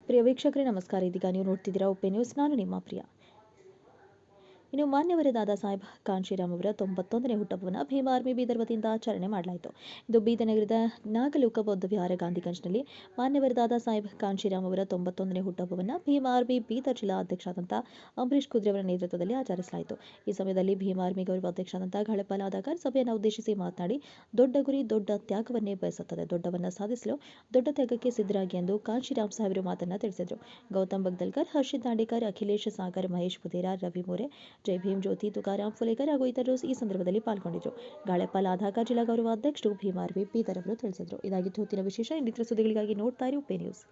ಪ್ರಿಯ ವೀಕ್ಷಕರೇ ನಮಸ್ಕಾರ. ಇದೀಗ ನೀವು ನೋಡ್ತಿದ್ದೀರಾ ಉಪೆ ನ್ಯೂಸ್. ನಾನು ನಿಮ್ಮ ಪ್ರಿಯ. ಇನ್ನು ಮಾನ್ಯವರ ದಾದಾ ಸಾಹೇಬ್ ಕಾಂಶಿರಾಮ್ ಅವರ 91ನೇ ಹುಟ್ಟುಹಬ್ಬವನ್ನು ಭೀಮ್ ಆರ್ಮಿ ಬೀದರ್ ವತಿಯಿಂದ ಆಚರಣೆ ಮಾಡಲಾಯಿತು. ಇದು ಬೀದರ್ ನಗರದ ನಾಗಲೋಕ ಬೌದ್ಧ ವಿಹಾರ ಗಾಂಧಿಗಂಜ್ನಲ್ಲಿ ಮಾನ್ಯವರ ದಾದಾ ಸಾಹೇಬ್ ಕಾಂಶಿರಾಮ್ ಅವರ 91ನೇ ಹುಟ್ಟುಹಬ್ಬವನ್ನು ಭೀಮ್ ಆರ್ಮಿ ಬೀದರ್ ಜಿಲ್ಲಾ ಅಧ್ಯಕ್ಷರಾದಂಥ ಅಂಬರೀಶ್ ಕುದ್ರೆ ಅವರ ನೇತೃತ್ವದಲ್ಲಿ ಆಚರಿಸಲಾಯಿತು. ಈ ಸಮಯದಲ್ಲಿ ಭೀಮ್ ಆರ್ಮಿ ಗೌರವ ಅಧ್ಯಕ್ಷರಾದಂಥ ಘಳಪಾಲ್ ಆಧಾಕರ್ ಸಭೆಯನ್ನು ಉದ್ದೇಶಿಸಿ ಮಾತನಾಡಿ, ದೊಡ್ಡ ಗುರಿ ದೊಡ್ಡ ತ್ಯಾಗವನ್ನೇ ಬಯಸುತ್ತದೆ. ದೊಡ್ಡವನ್ನ ಸಾಧಿಸಲು ದೊಡ್ಡ ತ್ಯಾಗಕ್ಕೆ ಸಿದ್ಧರಾಗಿ ಎಂದು ಕಾಂಶಿರಾಮ್ ಸಾಹೇಬರು ಮಾತನ್ನು ತಿಳಿಸಿದರು. ಗೌತಮ್ ಬಗ್ದಲ್ಕರ್, ಹರ್ಷಿತ್ ದಾಂಡೇಕರ್, ಅಖಿಲೇಶ್ ಸಾಗರ್, ಮಹೇಶ್ ಬುಧೇರ, ರವಿ ಮೋರೆ, ಜೈ ಭೀಮ್ ಜ್ಯೋತಿ, ತುಕಾರಾಮ್ ಫುಲೇಕರ್ ಹಾಗೂ ಇತರರು ಈ ಸಂದರ್ಭದಲ್ಲಿ ಪಾಲ್ಗೊಂಡಿದ್ದರು. ಗಾಳೆಪಾಲ್ ಆಧಾಕರ್ ಜಿಲ್ಲಾ ಗೌರವ ಅಧ್ಯಕ್ಷರು ಭೀಮ್ ಆರ್ಮಿ ಬೀದರ್ ಅವರು ತಿಳಿಸಿದರು. ಇದಾಗಿತ್ತು ಹೊತ್ತಿನ ವಿಶೇಷ. ಇನ್ನಿತರ ಸುದ್ದಿಗಳಿಗಾಗಿ ನೋಡ್ತಾ ಇರಿ ಉಪೆ ನ್ಯೂಸ್.